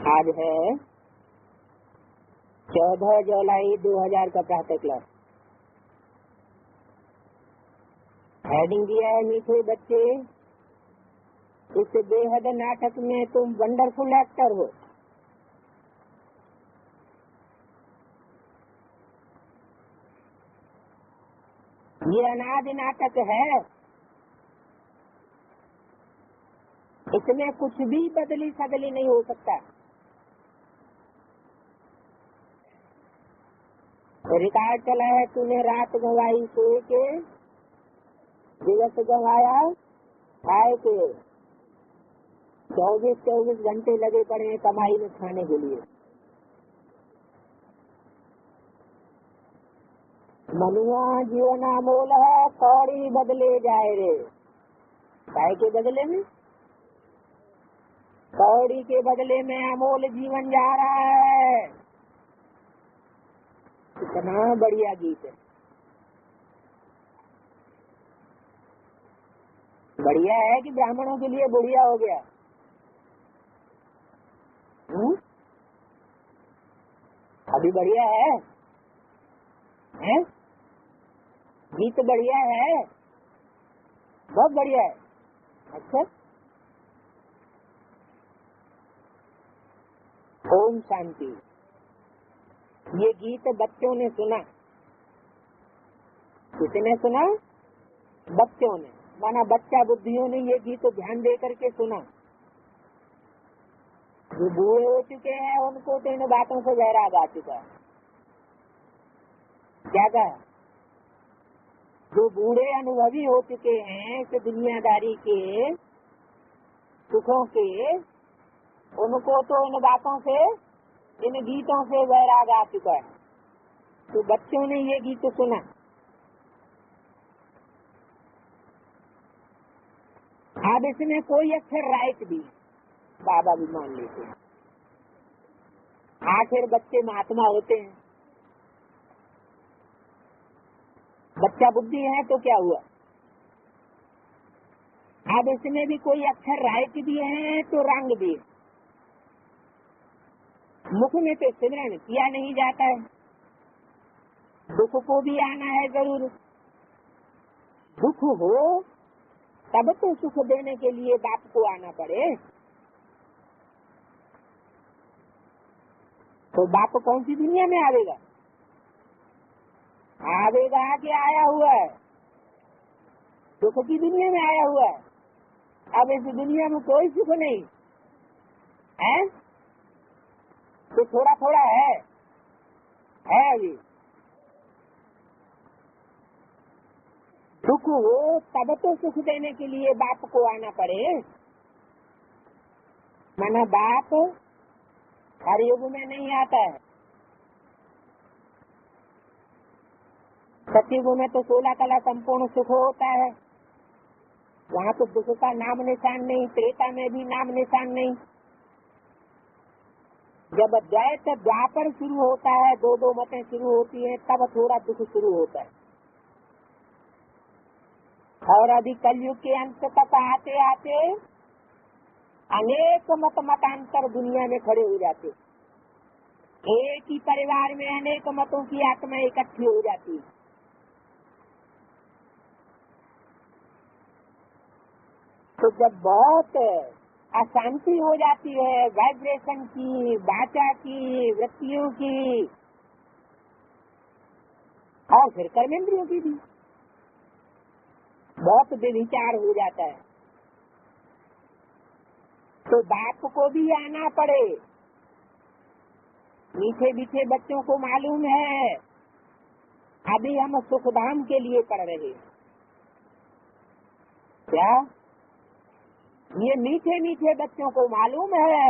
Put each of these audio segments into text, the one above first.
आज है 14 जुलाई 2000 का प्रातः क्लास। हेडिंग दिया है मीठे बच्चे, इस बेहद नाटक में तुम वंडरफुल एक्टर हो। ये अनादि नाटक है, इसमें कुछ भी बदली सदली नहीं हो सकता। रिकॉर्ड चला है, तूने रात गंवाई सोए के, दिवस गंवाया खाए के, 24 घंटे लगे पड़े हैं कमाई में खाने के लिए। मनुआ जीवन अमोल है, कौड़ी बदले जाए रे। काय के बदले में? कौड़ी के बदले में अमोल जीवन जा रहा है। कितना बढ़िया गीत है, बढ़िया है कि ब्राह्मणों के लिए बुढ़िया हो गया। अभी बढ़िया है? गीत बढ़िया है, बहुत बढ़िया है। अच्छा, ओम शांति। ये गीत बच्चों ने सुना। किसने सुना? बच्चों ने, माना बच्चा बुद्धियों ने ये गीत ध्यान दे करके सुना। जो बूढ़े हो चुके हैं उनको तो इन बातों से वैराग आ चुका है। क्या कहा? जो बूढ़े अनुभवी हो चुके हैं इस दुनियादारी के सुखों के, उनको तो इन बातों से, इन गीतों से वैराग आ चुका है। तो बच्चों ने ये गीत सुना। अब इसमें कोई अक्षर राइट भी बाबा भी मान लेते हैं। आखिर बच्चे महात्मा होते हैं, बच्चा बुद्धि है तो क्या हुआ। अब इसमें भी कोई अक्षर राइट भी है तो रंग भी। मुख में तो सिमरन किया नहीं जाता है, दुख को भी आना है जरूर। दुख हो तब तो सुख देने के लिए बाप को आना पड़े। तो बाप कौन सी दुनिया में आवेगा? आवेगा कि आया हुआ है, सुख की दुनिया में आया हुआ है। अब इस दुनिया में कोई सुख नहीं है, तो थोड़ा थोड़ा है अभी। दुख हो तब तो सुख देने के लिए बाप को आना पड़े। माना बाप हर युग में नहीं आता है। सतयुग में तो 16 कला संपूर्ण सुख होता है, वहाँ तो दुख का नाम निशान नहीं। त्रेता में भी नाम निशान नहीं। जब द्वैत द्वापर शुरू होता है, दो मतें शुरू होती है, तब थोड़ा दुख शुरू होता है। और अभी कलयुग के अंत तक आते आते अनेक मतांतर दुनिया में खड़े हो जाते। एक ही परिवार में अनेक मतों की आत्मा इकट्ठी हो जाती है। तो जब बहुत अशांति हो जाती है, वाइब्रेशन की, वाचा की, वृत्तियों की और फिर कर्मेंद्रियों की भी बहुत बेविचार हो जाता है, तो बाप को भी आना पड़े। मीठे मीठे बच्चों को मालूम है अभी हम सुखधाम के लिए पढ़ रहे हैं। क्या ये मीठे मीठे बच्चों को मालूम है?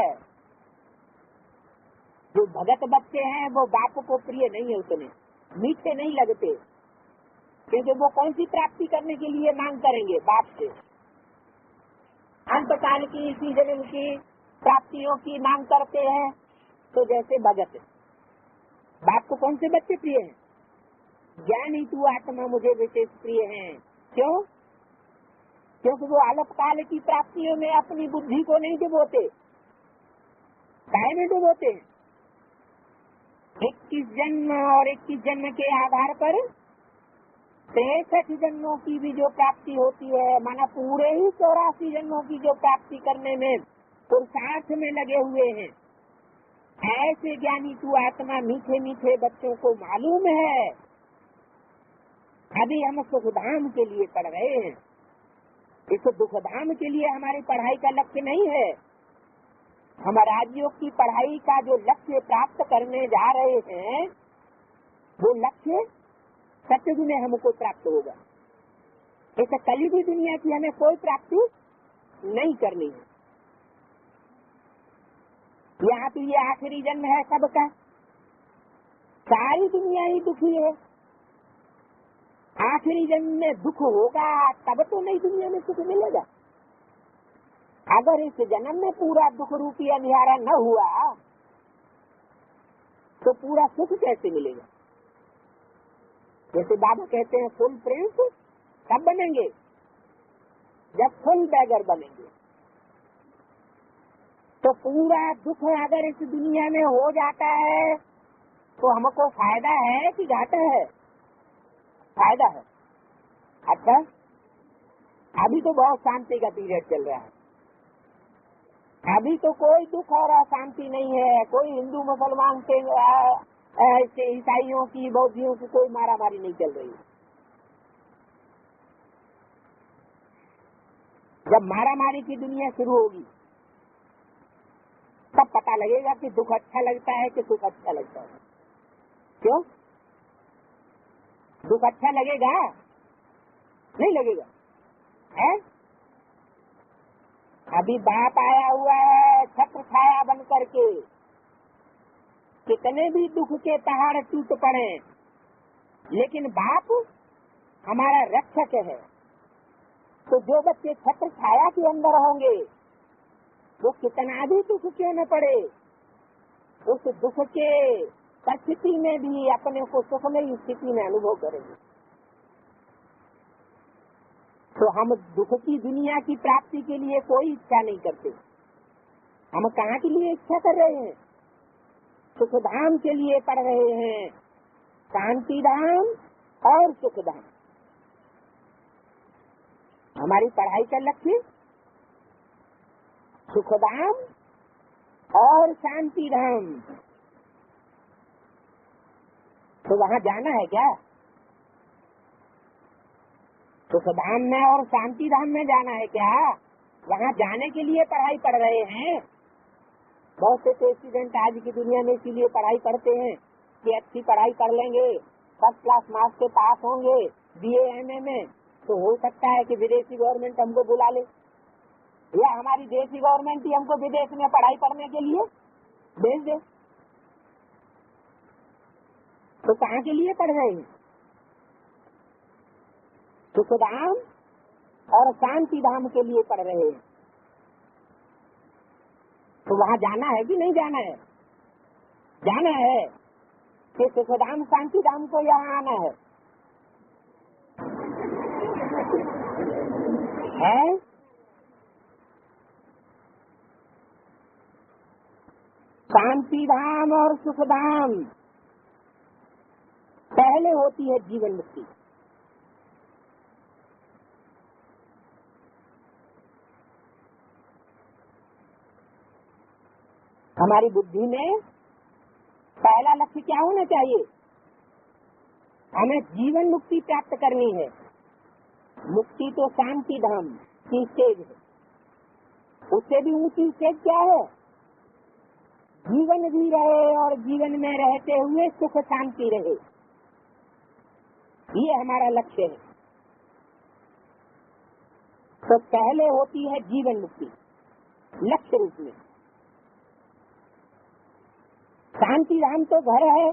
जो भगत बच्चे हैं वो बाप को प्रिय नहीं है, उतने मीठे नहीं लगते, क्योंकि वो कौन सी प्राप्ति करने के लिए मांग करेंगे बाप से? अंतकाल की, इसी जन्म की प्राप्तियों की मांग करते हैं। तो जैसे भगत, बाप को कौन से बच्चे प्रिय हैं? ज्ञानी तू आत्मा मुझे विशेष प्रिय हैं। क्यों? क्योंकि वो अल्पकाल की प्राप्तियों में अपनी बुद्धि को नहीं डुबोते। काय में डुबोते हैं? 21 जन्म और 21 जन्म के आधार पर 63 जन्मों की भी जो प्राप्ति होती है, माना पूरे ही 84 जन्मों की जो प्राप्ति करने में पुरुषार्थ में लगे हुए हैं, ऐसे ज्ञानी तू आत्मा मीठे मीठे बच्चों को मालूम है। अभी हम सुखधाम के लिए पढ़ रहे हैं, इस दुखधाम के लिए हमारी पढ़ाई का लक्ष्य नहीं है। हम राजयोग की पढ़ाई का जो लक्ष्य प्राप्त करने जा रहे हैं, वो लक्ष्य सत्युग में हमको प्राप्त होगा। इस कलियुगी दुनिया की हमें कोई प्राप्ति नहीं करनी है। यहाँ तो ये आखिरी जन्म है सबका, सारी दुनिया ही दुखी है। आखिरी जन्म में दुख होगा तब तो नई दुनिया में सुख मिलेगा। अगर इस जन्म में पूरा दुख रूपी अंधियारा न हुआ तो पूरा सुख कैसे मिलेगा? जैसे बाबा कहते हैं फुल प्रिंस कब बनेंगे? जब फुल बैगर बनेंगे। तो पूरा दुख अगर इस दुनिया में हो जाता है तो हमको फायदा है कि घाटा है? फायदा है। अच्छा, अभी तो बहुत शांति का पीरियड चल रहा है, अभी तो कोई दुख और अशांति नहीं है। कोई हिंदू मुसलमान से ईसाइयों की बौद्धियों की कोई मारा मारी नहीं चल रही। जब मारा मारी की दुनिया शुरू होगी तब पता लगेगा कि दुख अच्छा लगता है कि सुख अच्छा लगता है। क्यों? दुख अच्छा लगेगा? नहीं लगेगा है? अभी बाप आया हुआ है छत्र छाया बन करके, कितने भी दुख के पहाड़ टूट पड़े, लेकिन बाप हमारा रक्षक है। तो जो बच्चे छत्र छाया के अंदर होंगे वो कितना भी दुख क्यों न पड़े, उस दुख के परिस्थिति में भी अपने को सुखमयी स्थिति में अनुभव करेंगे। तो हम दुख की दुनिया की प्राप्ति के लिए कोई इच्छा नहीं करते। हम कहाँ के लिए इच्छा कर रहे हैं? सुखधाम के लिए पढ़ रहे हैं, शांति धाम और सुखधाम। हमारी पढ़ाई का लक्ष्य सुखधाम और शांति धाम। तो वहाँ जाना है क्या? सुखधाम में और शांति धाम में जाना है क्या? वहाँ जाने के लिए पढ़ाई पढ़ रहे हैं। बहुत से तो स्टूडेंट आज की दुनिया में इसीलिए पढ़ाई पढ़ते हैं कि अच्छी पढ़ाई कर लेंगे, फर्स्ट क्लास मार्क्स से पास होंगे BA MA में, तो हो सकता है कि विदेशी गवर्नमेंट हमको बुला ले, या हमारी देशी गवर्नमेंट ही हमको विदेश में पढ़ाई पढ़ने के लिए भेज दे। तो कहाँ के लिए पढ़ रहे हैं? सुखधाम और शांति धाम के लिए पढ़ रहे हैं। तो वहाँ जाना है कि नहीं जाना है? जाना है कि सुखधाम शांति धाम को यहाँ आना है? शांति धाम और सुखधाम पहले होती है जीवन मुक्ति। हमारी बुद्धि में पहला लक्ष्य क्या होना चाहिए? हमें जीवन मुक्ति प्राप्त करनी है। मुक्ति तो शांति धाम की स्टेज है, उससे भी ऊंची स्टेज क्या है? जीवन भी रहे और जीवन में रहते हुए सुख शांति रहे, ये हमारा लक्ष्य है। तो पहले होती है जीवन मुक्ति लक्ष्य रूप में। शांति धाम तो घर है,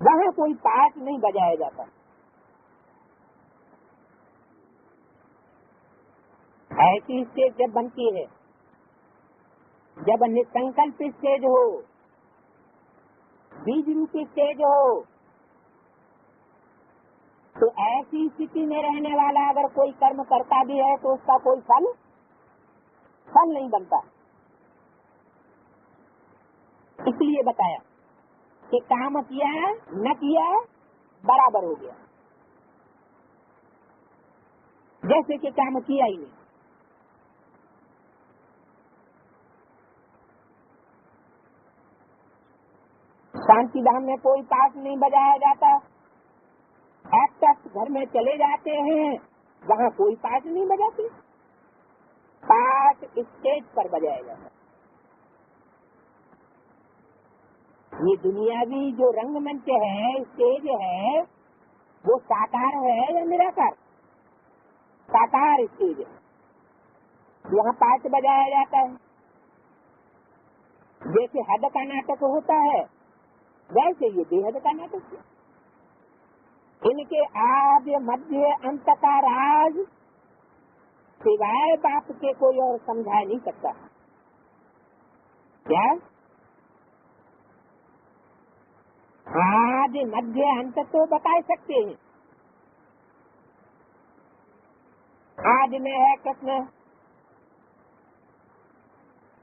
वहाँ कोई पाठ नहीं बजाया जाता। ऐसी स्टेज जब बनती है, जब निसंकल्प स्टेज हो, बीज रूपी स्टेज हो, तो ऐसी स्थिति में रहने वाला अगर कोई कर्म करता भी है तो उसका कोई फल नहीं बनता। इसलिए बताया कि काम किया न किया बराबर हो गया, जैसे कि काम किया ही नहीं। शांति धाम में कोई पाठ नहीं बजाया जाता, एक्टर्स घर में चले जाते हैं, वहाँ कोई पाठ नहीं बजाते, पाठ स्टेज पर बजाया जाता। ये दुनियावी जो रंगमंच है, स्टेज है, वो साकार है या निराकार? साकार स्टेज है, यहाँ पाठ बजाया जाता है। जैसे हद का नाटक होता है, वैसे ये बेहद का नाटक है। इनके आद्य मध्य अंत का राज सिवाय बाप के कोई और समझा नहीं सकता। क्या आदि मध्य अंत तो बता सकते हैं। आदि में है कृष्ण,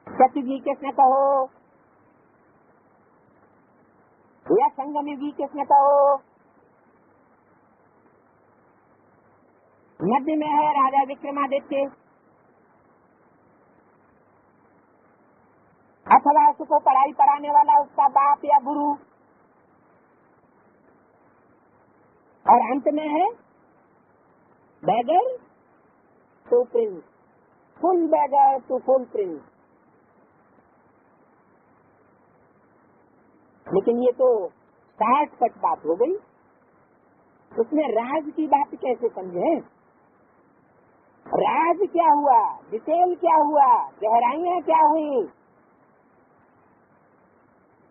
सत्य जी कृष्ण कहो या संगम जी कृष्ण कहो, मध्य में है राजा विक्रमादित्य, अथवा उसको पढ़ाई पढ़ाने वाला उसका बाप या गुरु, और अंत में है beggar to prince, full beggar to full prince. लेकिन ये तो 60 बात हो गई, उसमें राज की बात कैसे समझे? राज क्या हुआ, डिटेल क्या हुआ, गहराइयाँ क्या हुई?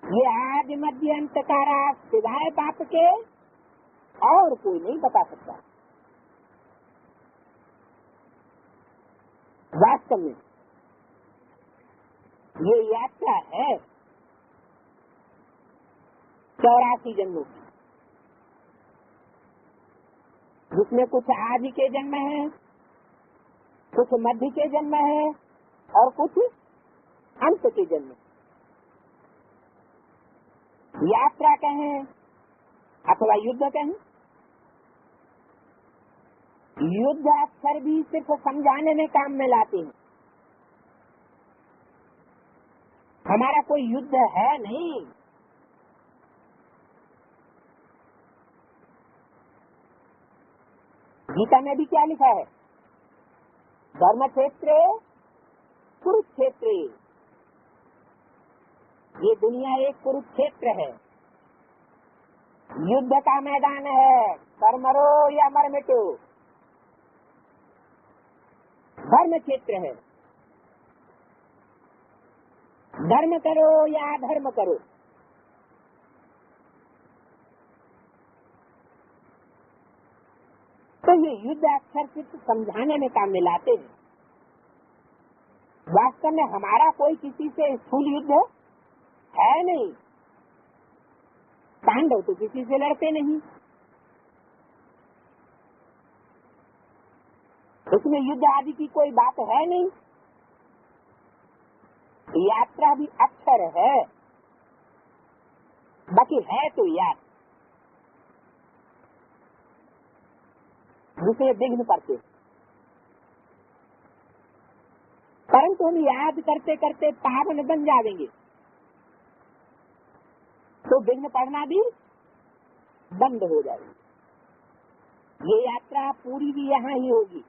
ये आदि मध्य अंत का राज सिवाय बाप के और कोई नहीं बता सकता। वास्तव में ये यात्रा है 84 जन्मों की, जिसमें कुछ आदि के जन्म है, कुछ मध्य के जन्म है और कुछ अंत के जन्म। यात्रा कहें अथवा युद्ध कहें, युद्ध अक्सर भी सिर्फ समझाने में काम में लाते हैं। हमारा कोई युद्ध है नहीं। गीता में भी क्या लिखा है? धर्म क्षेत्र कुरुक्षेत्र। ये दुनिया एक कुरुक्षेत्र है, युद्ध का मैदान है, कर मरो या मर मिटो। धर्म क्षेत्र है, धर्म करो या अधर्म करो। तो ये युद्ध अक्सर सिर्फ समझाने में काम में लाते हैं। वास्तव में हमारा कोई किसी से स्थूल युद्ध है नहीं। पांडव तो किसी से लड़ते नहीं, उसमें युद्ध आदि की कोई बात है नहीं। यात्रा भी अक्षर है, बाकी है तो याद, जिसे विघ्न पड़ते। परंतु हम याद करते करते पावन बन जाएंगे तो विघ्न पड़ना भी बंद हो जाएगी। ये यात्रा पूरी भी यहाँ ही होगी।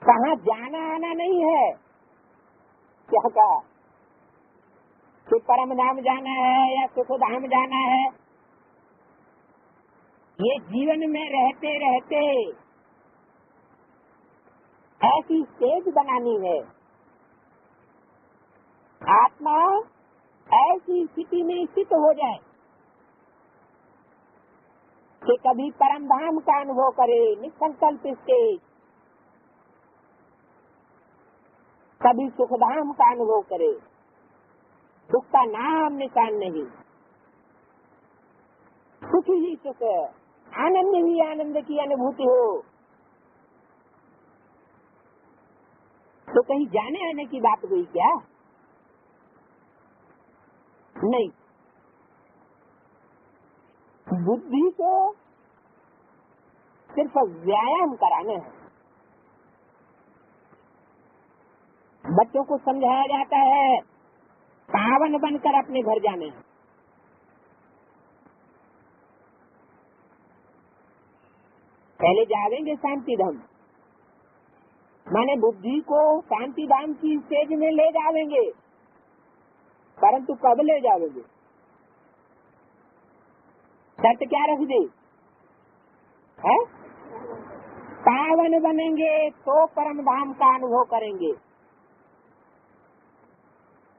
कहाँ जाना आना नहीं है। क्या कहा कि परम धाम जाना है या सुख धाम जाना है? ये जीवन में रहते रहते ऐसी स्टेज बनानी है, आत्मा ऐसी स्थिति में स्थित हो जाए कि कभी परम धाम का अनुभव करे, निसंकल्प स्टेज, कभी सुखधाम का अनुभव करे, दुख का नाम निशान नहीं, सुख ही सुख, आनंद ही आनंद की अनुभूति हो। तो कहीं जाने आने की बात हुई क्या? नहीं, बुद्धि को सिर्फ व्यायाम कराना है। बच्चों को समझाया जाता है पावन बनकर अपने घर जाना है। पहले जावेंगे शांति धाम, माने बुद्धि को शांति धाम की स्टेज में ले जावेंगे, परंतु कब ले जावेंगे? शर्त क्या रख दी है? पावन बनेंगे तो परम धाम का अनुभव करेंगे।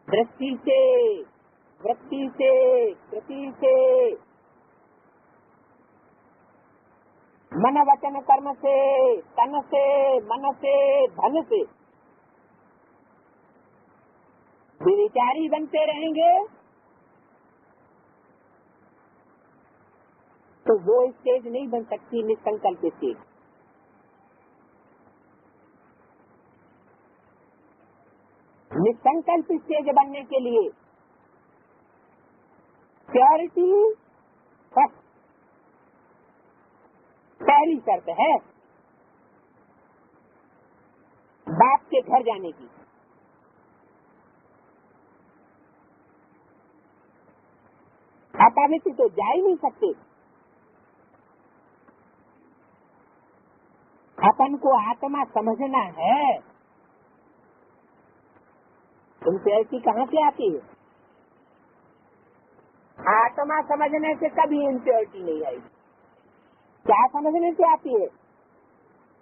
दृष्टि से, वृत्ति से, कृति से, मन वचन कर्म से, तन से, मन से, धन से विचारी बनते रहेंगे तो वो स्टेज नहीं बन सकती निसंकल्प स्टेज। निसंकल्प स्टेज बनने के लिए प्योरिटी फर्स्ट पहली शर्त है बाप के घर जाने की। अपवित्र तो जा ही नहीं सकते। अपन को आत्मा समझना है, तुमसे ऐसी कहाँ से आती है? आत्मा समझने से कभी इम्प्योरिटी नहीं आई। क्या समझने से आती है?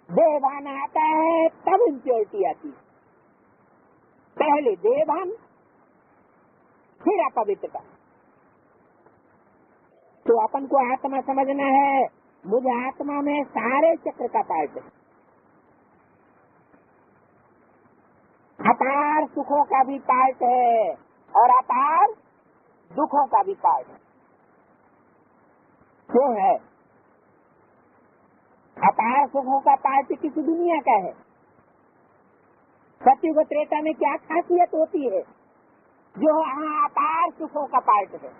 देहभान आता है तब इम्प्योरिटी आती है। पहले देहभान फिर अपवित्रता। तो अपन को आत्मा समझना है, मुझे आत्मा में सारे चक्र का पार्ट है। अपार सुखों का भी पार्ट है और अपार दुखों का भी पार्ट है। क्यों है? अपार सुखों का पार्ट किसी दुनिया का है। सत्युग त्रेता में क्या खासियत होती है जो यहाँ अपार सुखों का पार्ट है?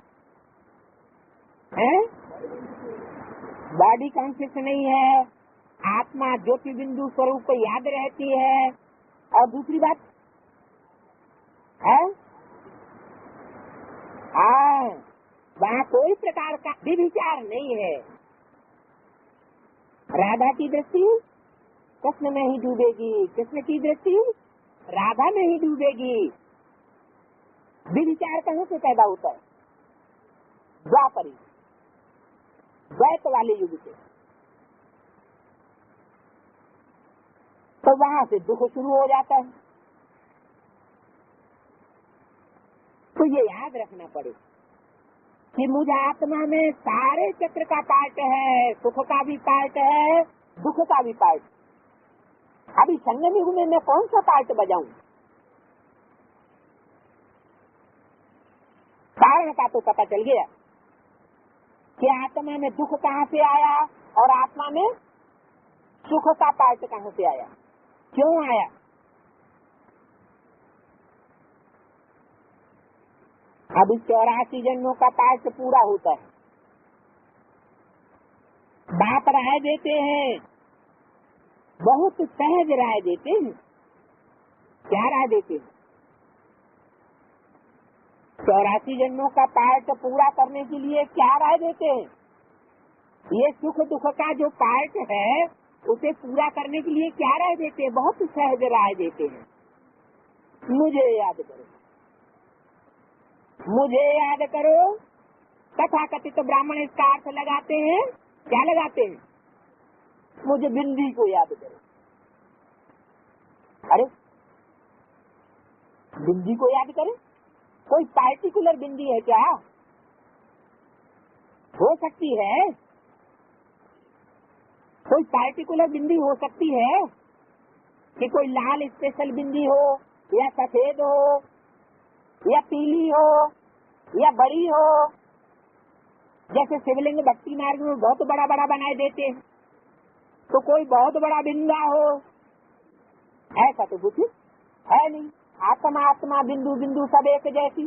बॉडी कॉन्शियस नहीं है, आत्मा ज्योति बिंदु स्वरूप को याद रहती है। और दूसरी बात है वहाँ कोई प्रकार का भी विचार नहीं है। राधा की दृष्टि कृष्ण में ही डूबेगी, कृष्ण की दृष्टि राधा में ही डूबेगी। विचार कहाँ से पैदा होता है? द्वापरी द्वैत वाले युग से। तो वहाँ से दुख शुरू हो जाता है। तो ये याद रखना पड़े कि मुझे आत्मा में सारे चक्र का पार्ट है, सुख का भी पार्ट है, दुख का भी पार्ट। अभी संगम युग में मैं कौन सा पार्ट बजाऊं? कारण का तो पता चल गया कि आत्मा में दुख कहाँ से आया और आत्मा में सुख का पार्ट कहाँ से आया, क्यों आया। अभी 84 जन्मों का पार्ट पूरा होता है। बाप राय देते हैं, बहुत सहज राय देते हैं। क्या राय देते हैं? 84 जन्मों का पार्ट पूरा करने के लिए क्या राय देते हैं? ये सुख दुख का जो पार्ट है उसे पूरा करने के लिए क्या राय देते हैं? बहुत सहज राय देते हैं। मुझे याद करो, मुझे याद करो। तथाकथित ब्राह्मण इसका अर्थ लगाते हैं, क्या लगाते हैं? मुझे बिंदी को याद करो। अरे बिंदी को याद करें? कोई पार्टिकुलर बिंदी है क्या? हो सकती है, कोई पार्टिकुलर बिंदी हो सकती है कि कोई लाल स्पेशल बिंदी हो या सफेद हो या पीली हो या बड़ी हो। जैसे शिवलिंग भक्ति मार्ग में बहुत बड़ा बड़ा बनाए देते हैं, तो कोई बहुत बड़ा बिंदा हो, ऐसा तो कुछ है नहीं। आत्मा आत्मा बिंदु बिंदु सब एक जैसी,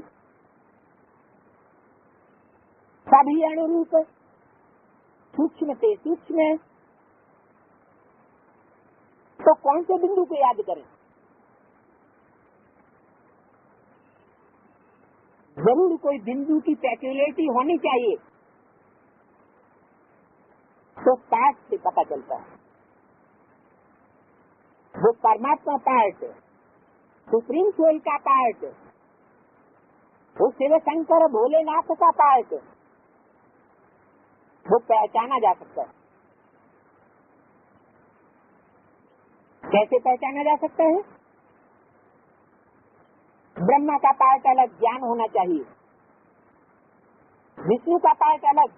सभी अनुरूप, सूक्ष्म से सूक्ष्म। तो कौन से बिंदु को याद करें? जरूर कोई बिंदु की पैक्युलरिटी होनी चाहिए, तो पाठ से पता चलता है। वो परमात्मा पार्ट, सुप्रीम सोल का पार्ट, वो शिव शंकर भोलेनाथ का पार्ट, वो पहचाना जा सकता है। कैसे पहचाना जा सकता है? ब्रह्मा का पार्ट अलग, ज्ञान होना चाहिए। विष्णु का पार्ट अलग,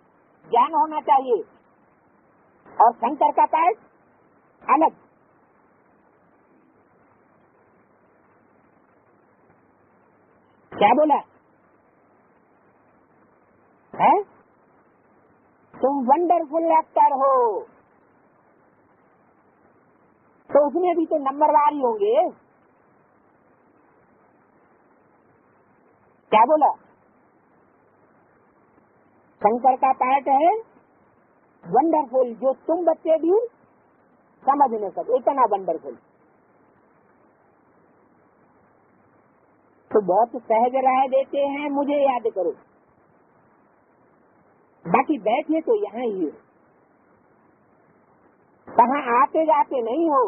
ज्ञान होना चाहिए। और शंकर का पार्ट अलग। क्या बोला है? तुम वंडरफुल एक्टर हो, तो उसमें भी तो नंबरवार ही होंगे। क्या बोला? शंकर का पार्ट है वंडरफुल, जो तुम बच्चे भी समझ नहीं सकते, इतना वंडरफुल। तो बहुत सहज राय देते हैं, मुझे याद करो, बाकी बैठे तो यहाँ ही हो, कहाँ आते जाते नहीं हो।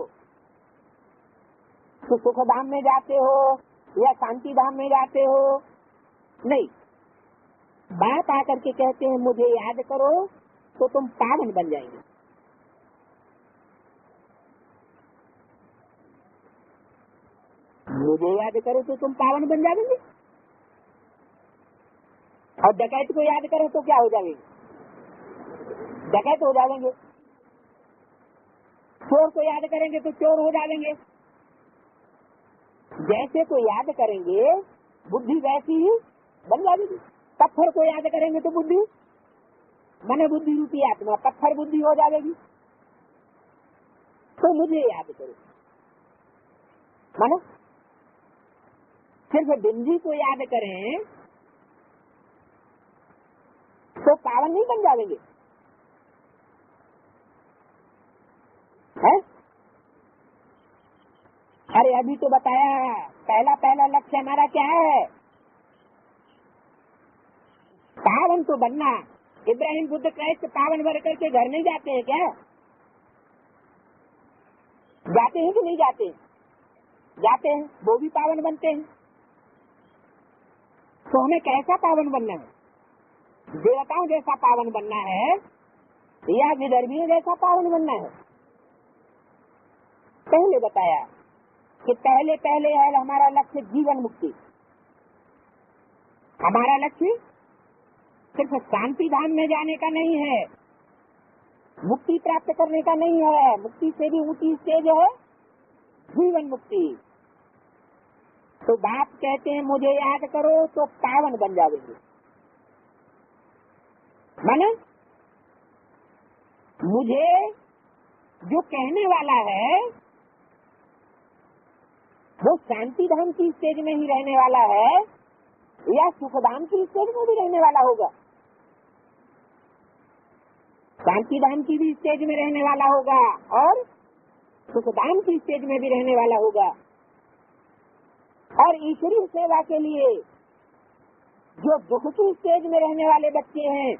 तो सुख धाम में जाते हो या शांति धाम में जाते हो? नहीं। बात आकर के कहते हैं मुझे याद करो, तो तुम पावन बन जाएंगे। मुझे याद करो तो तुम पावन बन जाएंगे। और डकैत को याद करो तो क्या हो जाएंगे? डकैत हो जाएंगे। चोर को याद करेंगे तो चोर हो जाएंगे। जैसे को याद करेंगे बुद्धि वैसी ही बन जाएगी। पत्थर को याद करेंगे तो बुद्धि, मन बुद्धि रूपी आत्मा पत्थर बुद्धि हो जाएगी। तो मुझे याद करो, मानो सिर्फ बिंदी को याद करें तो पावन नहीं बन जाएंगे। है? अरे अभी तो बताया, पहला लक्ष्य हमारा क्या है? पावन तो बनना। इब्राहिम बुद्ध क्राइस्ट पावन भर करके घर नहीं जाते हैं क्या? जाते हैं कि नहीं जाते? जाते हैं, वो भी पावन बनते हैं। तो हमें कैसा पावन बनना है? देवताओं जैसा पावन बनना है या विदर्भियों जैसा पावन बनना है? पहले बताया कि पहले है हमारा लक्ष्य जीवन मुक्ति। हमारा लक्ष्य सिर्फ शांति धाम में जाने का नहीं है, मुक्ति प्राप्त करने का नहीं है। मुक्ति से भी ऊंची स्टेज है जीवन मुक्ति। तो बाप कहते हैं मुझे याद करो तो पावन बन जाओगे। माने मुझे जो कहने वाला है वो शांति धाम की स्टेज में ही रहने वाला है या सुख धाम की स्टेज में भी रहने वाला होगा? शांति धाम की भी स्टेज में रहने वाला होगा और सुख धाम की स्टेज में भी रहने वाला होगा। और ईश्वरीय सेवा के लिए जो दुख की स्टेज में रहने वाले बच्चे हैं,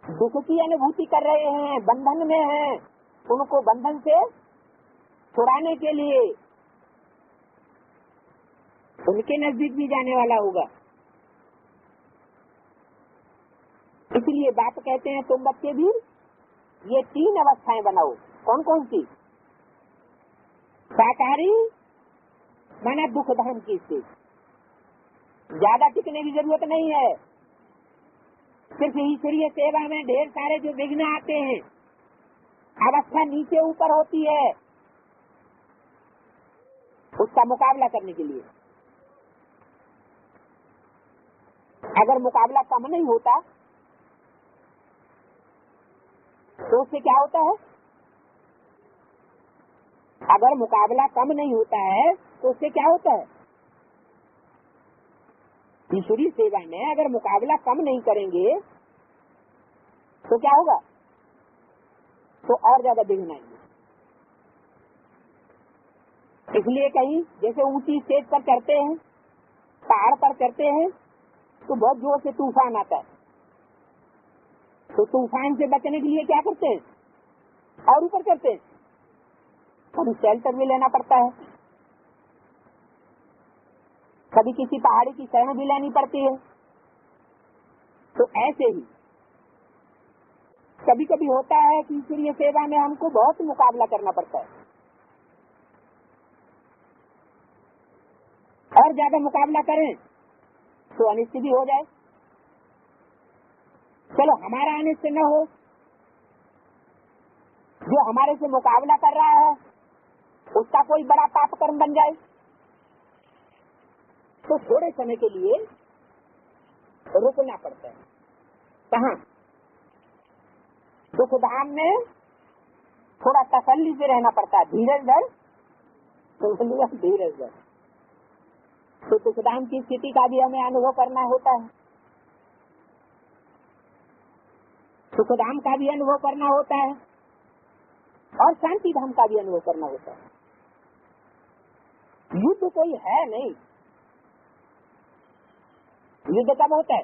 दुख की अनुभूति कर रहे हैं, बंधन में हैं, उनको बंधन से छुड़ाने के लिए उनके नजदीक भी जाने वाला होगा। इसलिए बाप कहते हैं तुम बच्चे भी ये 3 अवस्थाएं बनाओ। कौन कौन सी? साकारी माना दुख धाम की स्थिति, ज्यादा टिकने की जरूरत नहीं है। सिर्फ ईश्वरीय सेवा में ढेर सारे जो विघ्न आते हैं, अवस्था नीचे ऊपर होती है, उसका मुकाबला करने के लिए। अगर मुकाबला कम नहीं होता तो उससे क्या होता है? अगर मुकाबला कम नहीं होता है तो उससे क्या होता है? ईश्वरीय सेवा में अगर मुकाबला कम नहीं करेंगे तो क्या होगा? तो और ज्यादा विघ्न आएंगे। इसलिए कहीं जैसे ऊंची स्टेज पर चढ़ते हैं, पहाड़ पर चढ़ते हैं, तो बहुत जोर से तूफान आता है, तो तूफान से बचने के लिए क्या करते हैं? और ऊपर करते हैं, कभी शेल्टर भी लेना पड़ता है, कभी किसी पहाड़ी की शरण भी लेनी पड़ती है। तो ऐसे ही कभी कभी होता है कि ईश्वरीय सेवा में हमको बहुत मुकाबला करना पड़ता है, और ज्यादा मुकाबला करें तो अनिष्ट भी हो जाए। चलो हमारा अनिष्ट न हो, जो हमारे से मुकाबला कर रहा है उसका कोई बड़ा पाप कर्म बन जाए, तो थोड़े समय के लिए रुकना पड़ता है। कहाँ? दुखधाम में थोड़ा तसल्ली से रहना पड़ता है, धीरज धर, धीरज धर। तो दुखधाम की स्थिति का भी हमें अनुभव करना होता है, सुखधाम का भी अनुभव करना होता है, और शांति धाम का भी अनुभव करना होता है। युद्ध कोई है नहीं। युद्ध कब होता है?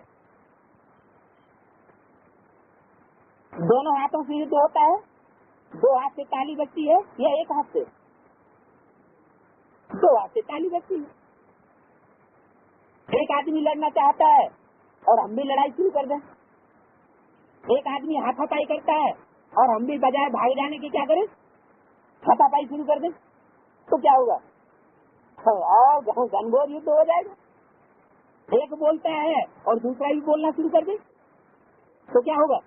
दोनों हाथों से युद्ध होता है, दो हाथ से ताली बजती है या एक हाथ से? दो हाथ से ताली बजती है। एक आदमी लड़ना चाहता है और हम भी लड़ाई शुरू कर दें, एक आदमी हाथापाई करता है और हम भी बजाय भाग जाने की क्या करें, हाथापाई शुरू कर दें, तो क्या होगा? और घनघोर युद्ध हो जाएगा। एक बोलता है और दूसरा भी बोलना शुरू कर दे, तो क्या होगा?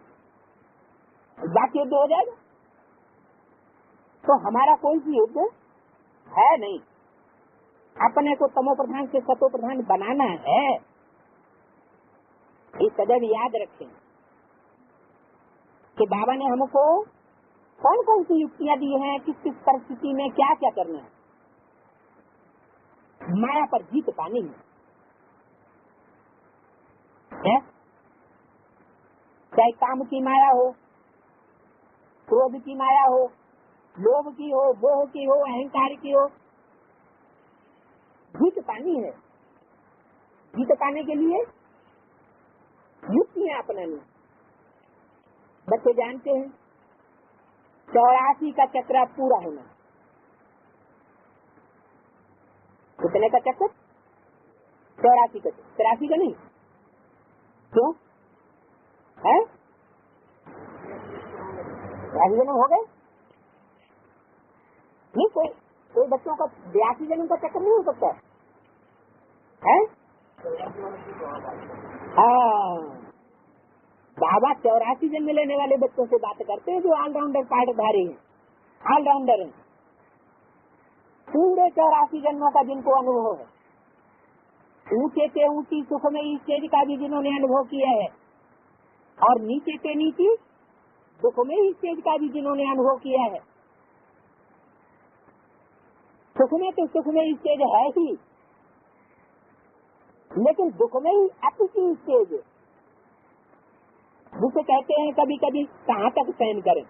बाकी युद्ध हो जाएगा। तो हमारा कोई भी युद्ध है नहीं। अपने को तमो प्रधान से सतो प्रधान बनाना है, ये सदैव याद रखें कि बाबा ने हमको कौन कौन सी युक्तियां दी हैं, किस किस परिस्थिति में क्या क्या करना है। माया पर जीत पानी है, चाहे काम की माया हो, क्रोध की माया हो, लोभ की हो, मोह की हो, अहंकार की हो, जीत पानी है। जीत पाने के लिए युक्तियां अपनानी। बच्चे जानते हैं 84 का चक्र पूरा होना। कितने का चक्कर? 84 का। 83 का नहीं, क्यों है? 82 जन्म हो गए नहीं? कोई बच्चों का 82 जन्म का चक्कर नहीं हो सकता है? हाँ, बाबा 84 जन्म लेने वाले बच्चों से बात करते हैं जो ऑलराउंडर पार्टधारी हैं, ऑलराउंडर हैं, पूरे 84 जन्मों का जिनको अनुभव है, ऊंचे से ऊंची सुखमयी स्टेज का भी जिन्होंने अनुभव किया है, और नीचे से नीची दुखमयी स्टेज का भी जिन्होंने अनुभव किया है। सुखमय तो सुखमयी स्टेज है ही, लेकिन दुखमयी अति की स्टेज जिसे कहते हैं कभी कभी कहाँ तक सहन करें।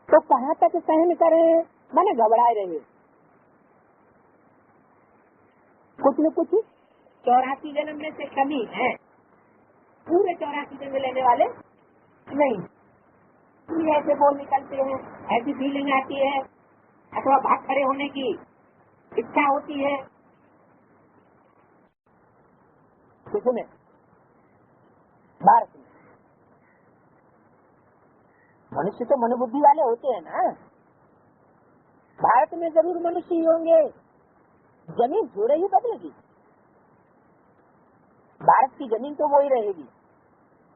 तो कहाँ तक सहन करें माने घबराए रहे। कुछ न कुछ 84 जन्म में से कमी है, पूरे 84 जन्म लेने वाले नहीं। ऐसे बोल निकलते हैं, ऐसी फीलिंग आती है, अथवा भाग खड़े होने की इच्छा होती है। किसमें? भारत में मनुष्य तो मनोबुद्धि वाले होते हैं ना। भारत में जरूर मनुष्य ही होंगे, जमीन थोड़े ही बदलेगी। भारत की जमीन तो वो ही रहेगी,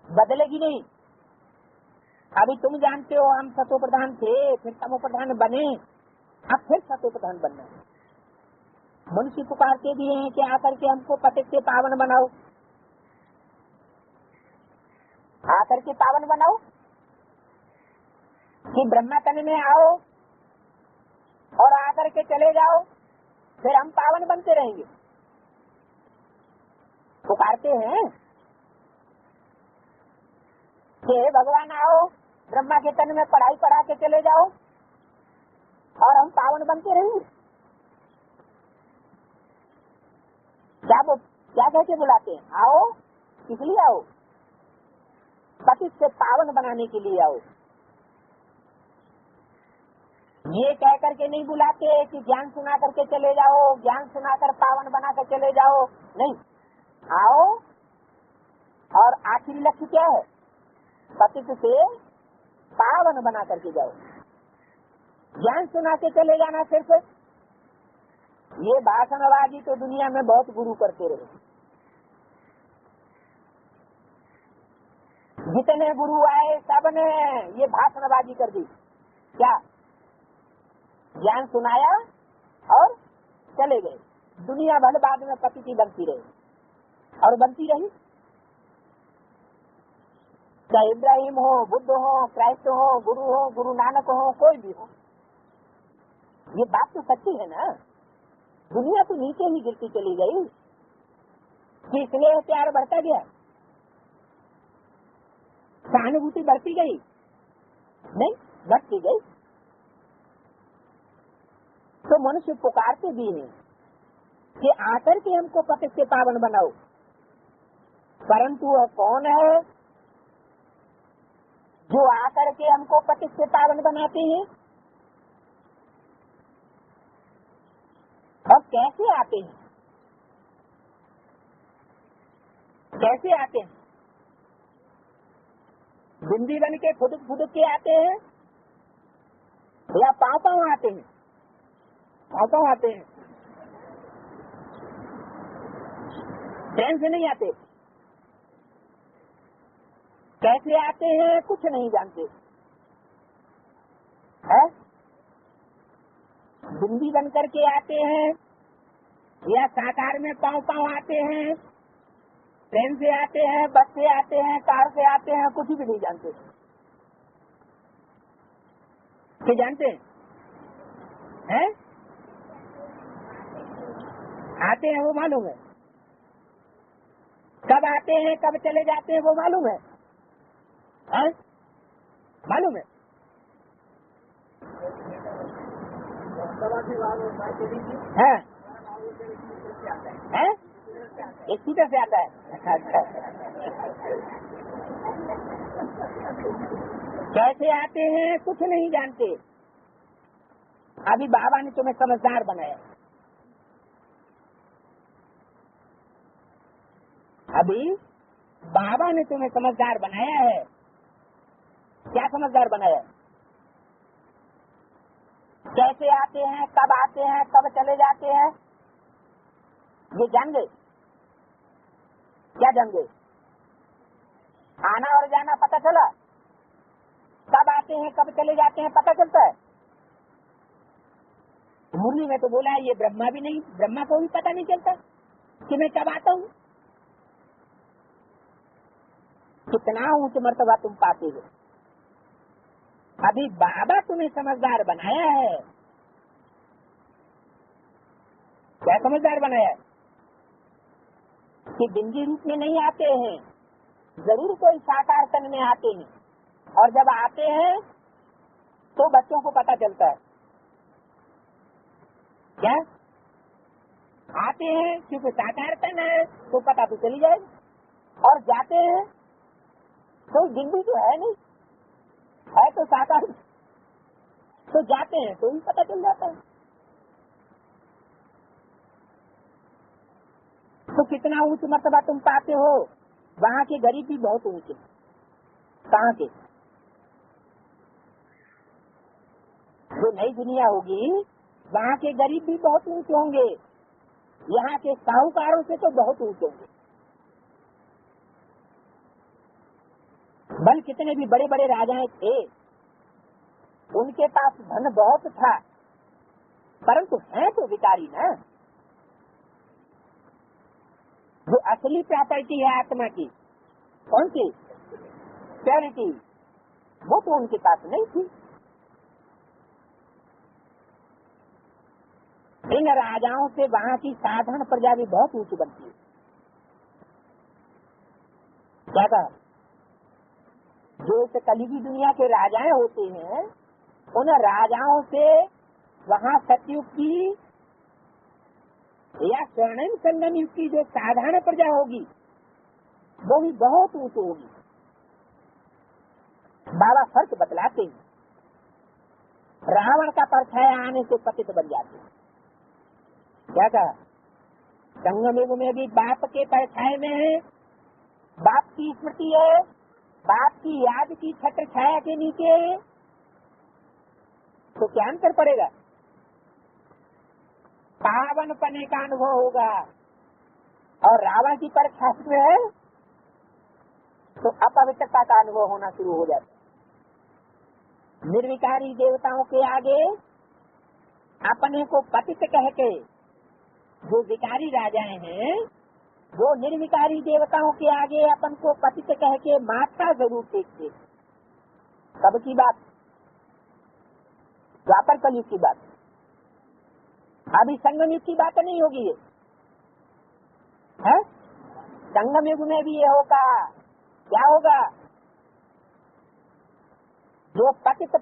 बदलेगी नहीं। अभी तुम जानते हो हम सतो प्रधान थे, फिर तमो प्रधान बने, अब फिर सतो प्रधान बनना है। मनुष्य पुकारते भी हैं कि आकर के हमको पतित से पावन बनाओ, आकर के पावन बनाओ। कि ब्रह्मा तन में आओ और आकर के चले जाओ, फिर हम पावन बनते रहेंगे। पुकारते हैं कि भगवान आओ, ब्रह्मा के तन में पढ़ाई पढ़ा के चले जाओ और हम पावन बनते रहेंगे। क्या कह के बुलाते हैं? आओ, किस लिए आओ? पतित से पावन बनाने के लिए आओ। ये कह करके नहीं बुलाते कि ज्ञान सुना करके चले जाओ, ज्ञान सुनाकर पावन बना कर चले जाओ, नहीं। आओ और आखिरी लक्ष्य क्या है? पतित से पावन बना करके जाओ। ज्ञान सुना के चले जाना सिर्फ, ये भाषणबाजी तो दुनिया में बहुत गुरु करते रहे। जितने गुरु आए सबने ये भाषणबाजी कर दी। क्या? ज्ञान सुनाया और चले गए। दुनिया भर बाद में पतिति बनती रही और बनती रही। चाहे इब्राहिम हो, बुद्ध हो, क्राइस्ट हो, गुरु नानक हो, कोई भी हो, ये बात तो सच्ची है ना। दुनिया तो नीचे ही गिरती चली गई, इसलिए प्यार बढ़ता गया, सहानुभूति बढ़ती गई, नहीं घटती गई। तो मनुष्य पुकारते भी हैं कि आकर के हमको पतित से पावन बनाओ, परंतु वह कौन है जो आकर के हमको पतित से पावन बनाते हैं? और कैसे आते हैं? कैसे आते हैं? बिंदी बन के फुदुक फुदुक के आते हैं या पाँव पाँव आते हैं? पाँव पाँव आते हैं, ट्रेन से नहीं आते। कैसे आते हैं कुछ नहीं जानते है। बिंदी बन करके आते हैं या साकार में पाँव पाँव आते हैं, ट्रेन से आते हैं, बस से आते हैं, कार से आते हैं, कुछ भी नहीं जानते। क्या जानते हैं? आते हैं वो मालूम है, कब आते हैं कब चले जाते हैं वो मालूम है, मालूम है। है? है? एक सीटर से आता है। कैसे आते हैं कुछ नहीं जानते। अभी बाबा ने तुम्हें समझदार बनाया। अभी बाबा ने तुम्हें समझदार बनाया है। क्या समझदार बनाया? कैसे आते हैं, कब आते हैं, कब चले जाते हैं, ये जान गए। क्या जान गए? आना और जाना पता चला, कब आते हैं कब चले जाते हैं पता चलता है। मुरली में तो बोला है ये ब्रह्मा भी नहीं, ब्रह्मा को भी पता नहीं चलता कि मैं कब आता हूँ। कितना ऊंच मर्तबा तुम पाते हो। अभी बाबा तुम्हें समझदार बनाया है। क्या समझदार बनाया है? कि बिंदी रूप में नहीं आते हैं, जरूर कोई साकार तन में आते हैं, और जब आते हैं तो बच्चों को पता चलता है। क्या आते हैं क्योंकि साकार तन है तो पता तो चली जाएगी, और जाते हैं तो बिंदी तो है नहीं, है तो साकार, तो जाते हैं तो भी पता चल जाता है। तो कितना ऊंच मर्तबा तुम पाते हो। वहाँ के गरीब भी बहुत ऊंचे। कहाँ के? जो नई दुनिया होगी वहाँ के गरीब भी बहुत ऊंचे होंगे, यहाँ के साहूकारों से तो बहुत ऊंचे होंगे। बल कितने भी बड़े बड़े राजाएं थे, उनके पास धन बहुत था, परंतु है तो भिखारी ना। जो असली प्रॉपर्टी है आत्मा की, कौन सी प्योरिटी, वो तो उनके पास नहीं थी। इन राजाओं से वहाँ की साधारण प्रजा भी बहुत ऊंची बनती है। क्या कहा? जो इस कलियुगी दुनिया के राजाएं होते हैं, उन राजाओं से वहाँ सतयुग की या स्वर्णिम संगम युग की जो साधारण प्रजा होगी वो भी बहुत ऊंची होगी। बाबा फर्क बतलाते हैं। रावण का परछाया आने से पतित बन जाते हैं। क्या कहा? संगम युग में भी बाप के परछाए में है, बाप की स्मृति है, बाप की याद की छत्र छाया के नीचे है, तो क्या अंतर पड़ेगा? पावन पने का अनुभव होगा। और रावण की परछाई में है तो अपवित्रता का अनुभव होना शुरू हो जाता है। निर्विकारी देवताओं के आगे अपने को पतित कह के जो विकारी राजाएं हैं, वो निर्विकारी देवताओं के आगे अपन को पतित कह के माथा जरूर टेकते। कब की बात? द्वापर कलयुग की बात। अभी संगम युग की बात नहीं होगी ये है? संगम युग में भी ये होगा। क्या होगा? जो पतित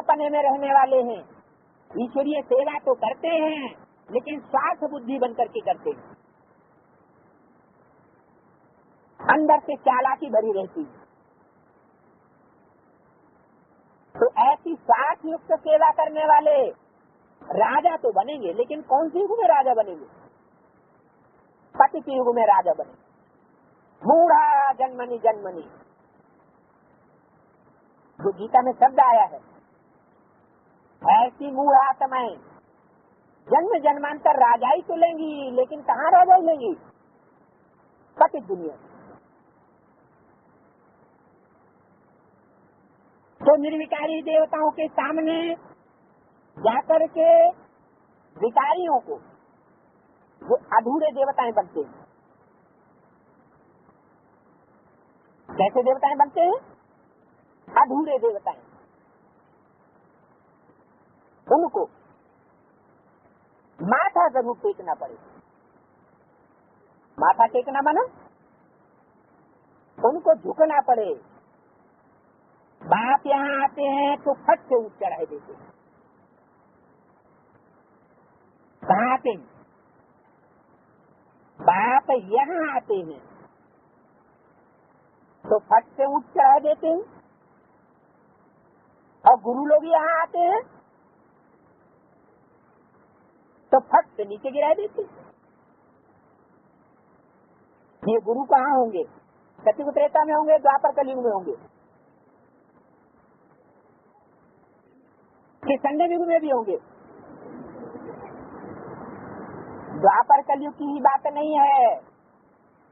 पने में रहने वाले हैं, ईश्वरीय सेवा तो करते हैं लेकिन स्वार्थ बुद्धि बन करके करते हैं, अंदर से चालाकी भरी रहती है। तो ऐसी स्वार्थ युक्त सेवा करने वाले राजा तो बनेंगे, लेकिन कौन सी युग में राजा बनेंगे? पतित युग में राजा बनेंगे। मूढ़ा जन्मनि जन्मनि, जो गीता में शब्द आया है, ऐसी मूढ़ात्माएं जन्म जन्मांतर राजाई तो लेंगी, लेकिन कहाँ राजाई लेंगी? पतित दुनिया। तो निर्विकारी देवताओं के सामने जाकर के विकारियों को, जो अधूरे देवताएं बनते हैं, कैसे देवताएं बनते हैं? अधूरे देवताएं। उनको माथा जरूर टेकना पड़े। माथा टेकना माना उनको झुकना पड़े। बाप यहाँ आते हैं तो फट से ऊँच चढ़ाई देते हैं। कहाँ आते हैं? बाप यहाँ आते हैं तो फट से ऊँच चढ़ा देते हैं, और गुरु लोग यहाँ आते हैं तो फट से नीचे गिरा देते हैं। ये गुरु कहाँ होंगे? सतयुग त्रेता में होंगे, द्वापर कलयुग में होंगे, कि संगम युग में भी होंगे? द्वापर कलयुग की ही बात नहीं है।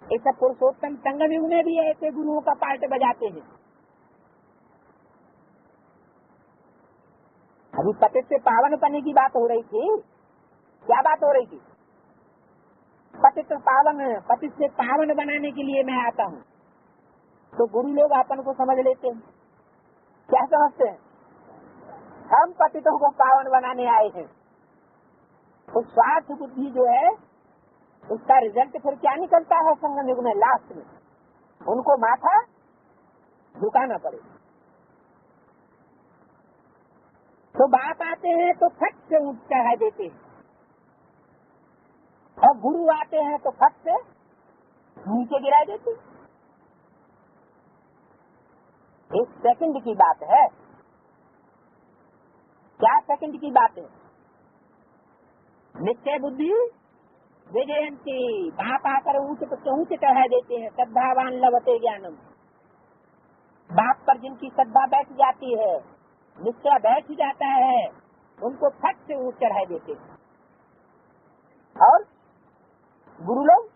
इस पुरुषोत्तम संगम युग में भी ऐसे गुरुओं का पार्ट बजाते हैं। अभी पतित से पावन बनने की बात हो रही थी। क्या बात हो रही थी? पतित से पावन बनाने के लिए मैं आता हूँ। तो गुरु लोग अपन को समझ लेते हैं। क्या समझते हैं? हम पतितों को पावन बनाने आए हैं। तो स्वार्थ बुद्धि जो है, उसका रिजल्ट फिर क्या निकलता है? संगम युग में लास्ट में उनको माथा झुकाना पड़ेगा। तो बाप आते हैं तो फट से ऊँच चढ़ा देते हैं, और गुरु आते हैं तो फट से नीचे गिरा देते हैं। एक सेकंड की बात है। क्या सेकंड की बात है? निश्चय बुद्धि विजयंती। बाप आकर ऊंच चढ़ा देते हैं। श्रद्धावान लभते ज्ञानम। बाप पर जिनकी श्रद्धा बैठ जाती है, निश्चय बैठ जाता है, उनको फट से ऊंच चढ़ा देते हैं। और गुरु लोग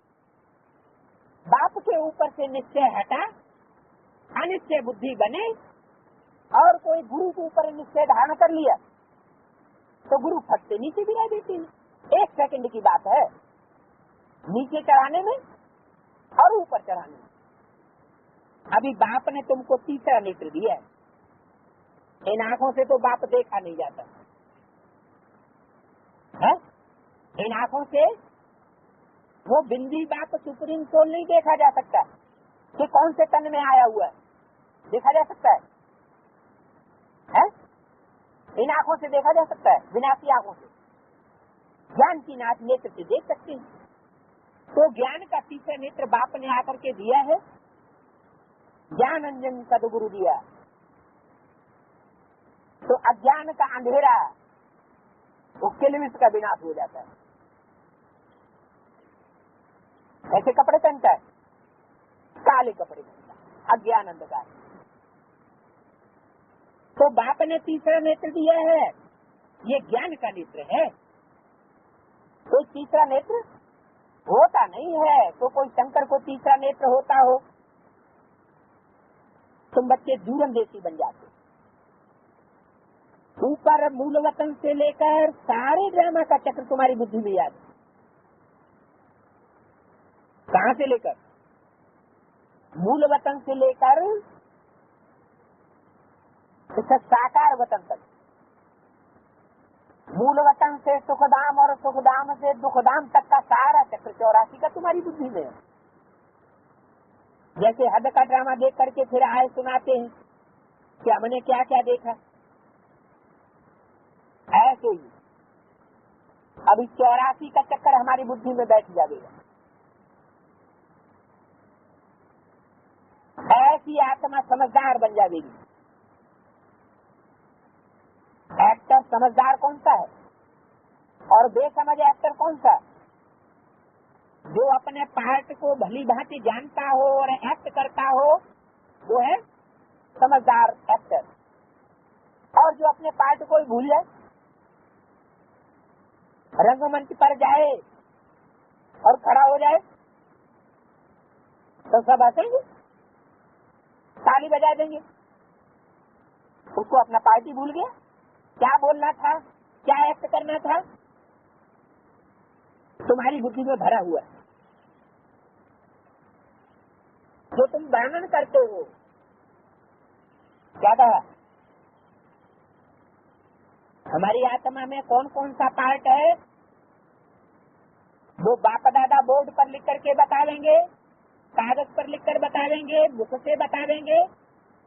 बाप के ऊपर से निश्चय हटा अनिश्चय बुद्धि बने, और कोई गुरु के ऊपर निश्चय धारण कर लिया तो गुरु फट से नीचे गिरा देते हैं। एक सेकंड की बात है, नीचे चढ़ाने में और ऊपर चढ़ाने में। अभी बाप ने तुमको तीसरा नेत्र दिया है। इन आंखों से तो बाप देखा नहीं जाता। है? इन आंखों से वो बिंदी बाप सुप्रीम सोल नहीं देखा जा सकता कि कौन से तन में आया हुआ है, देखा जा सकता है? इन आंखों से देखा जा सकता है, विनाशी आंखों से। ज्ञान की नाथ नेत्र से देख सकते हैं। तो ज्ञान का तीसरा नेत्र बाप ने आकर के दिया है, ज्ञान अंजन सदगुरु दिया। तो अज्ञान का अंधेरा वो किलमिश का विनाश हो जाता है। ऐसे कपड़े पहनता है, काले कपड़े पहनता है, अज्ञान अंधकार। तो बाप ने तीसरा नेत्र दिया है, ये ज्ञान का नेत्र है। कोई तीसरा नेत्र होता नहीं है। तो कोई शंकर को तीसरा नेत्र होता हो, तुम बच्चे दूरंदेशी बन जाते। ऊपर मूल वतन से लेकर सारे ड्रामा का चक्र तुम्हारी बुद्धि में याद। कहाँ से लेकर? मूल वतन से लेकर साकार वतन तक। मूल वतन से सुखधाम और सुखधाम से दुखधाम तक का सारा चक्र 84 का तुम्हारी बुद्धि में है। जैसे हद का ड्रामा देख करके फिर आए सुनाते हैं कि हमने क्या क्या देखा, ऐसे ही अब इस 84 का चक्कर हमारी बुद्धि में बैठ जाएगा। ऐसी आत्मा समझदार बन जाएगी। एक्टर समझदार कौन सा है और बेसमझ एक्टर कौन सा? जो अपने पार्ट को भली भांति जानता हो और एक्ट करता हो वो है समझदार एक्टर। और जो अपने पार्ट को ही भूल जाए, रंगमंच पर जाए और खड़ा हो जाए तो सब हंसेंगे, ताली बजा देंगे। उसको अपना पार्टी भूल गया, क्या बोलना था, क्या एक्ट करना था। तुम्हारी बुद्धि में भरा हुआ है। जो तुम वर्णन करते हो, क्या कहा? हमारी आत्मा में कौन कौन सा पार्ट है वो बाप दादा बोर्ड पर लिख करके बता देंगे, कागज पर लिख कर बता देंगे, मुख से बता देंगे।